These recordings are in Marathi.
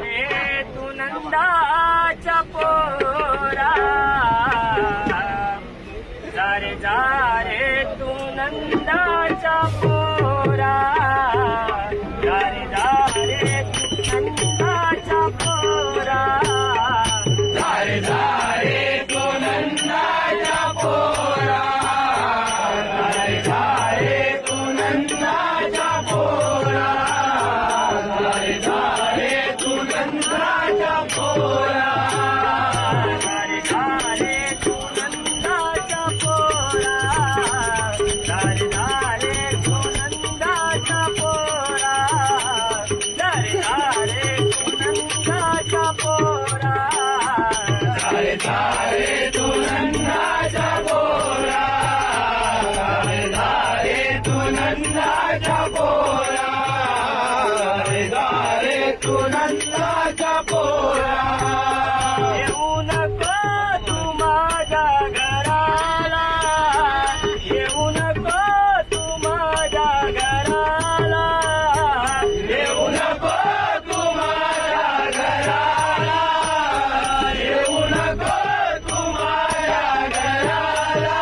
रे तू नंदाच्या पोरा, जा रे तू नंदाच्या पोरा, जा रे तू नंदाच्या पोरा, जा रे तू नंदाच्या पोरा, जा रे तू नंदाच्या पोरा, जा रे तू नंदाच्या पोरा, जा रे तू नंदाच्या पोरा, जा रे तू नंदाच्या पोरा, जा रे तू नंदाच्या पोरा, जा रे तू नंदाच्या पोरा, जा रे तू नंदाच्या पोरा, जा रे तू नंदाच्या पोरा. येऊ नको तू माझ्या घराला, येऊ नको तू माझ्या घराला, येऊ नको तू माझ्या घराला, येऊ नको तू माझ्या घराला.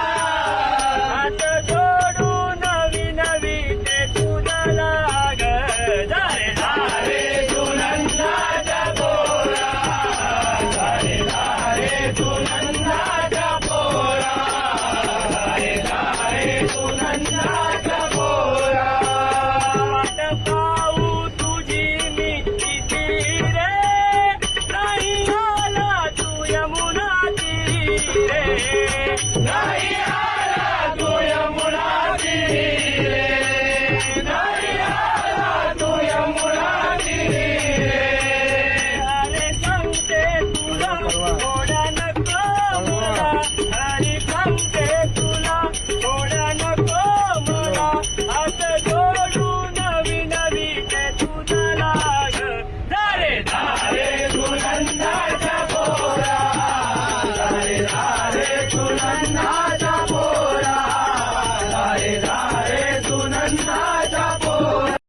हात जोडून विनवी ते तुझा लाग, जा रे तू नंदाच्या पोरा, जा रे तू नंदाच्या पोरा, जा रे तू नंदाच्या पोरा. वाट पाहू तुझी मी किती रे, नाही आला तू यमुना तीरे, नाही आला तू यमुना तीरे, नाही आला तू यमुना तीरे. अरे सांगते तुला थोडा नको मला, अरे सांगते तुला थोडा नको मला. हात जोडून विनवी ते तुझा लाग, जा रे तू नंदाच्या पोरा, जा रे तू नंदा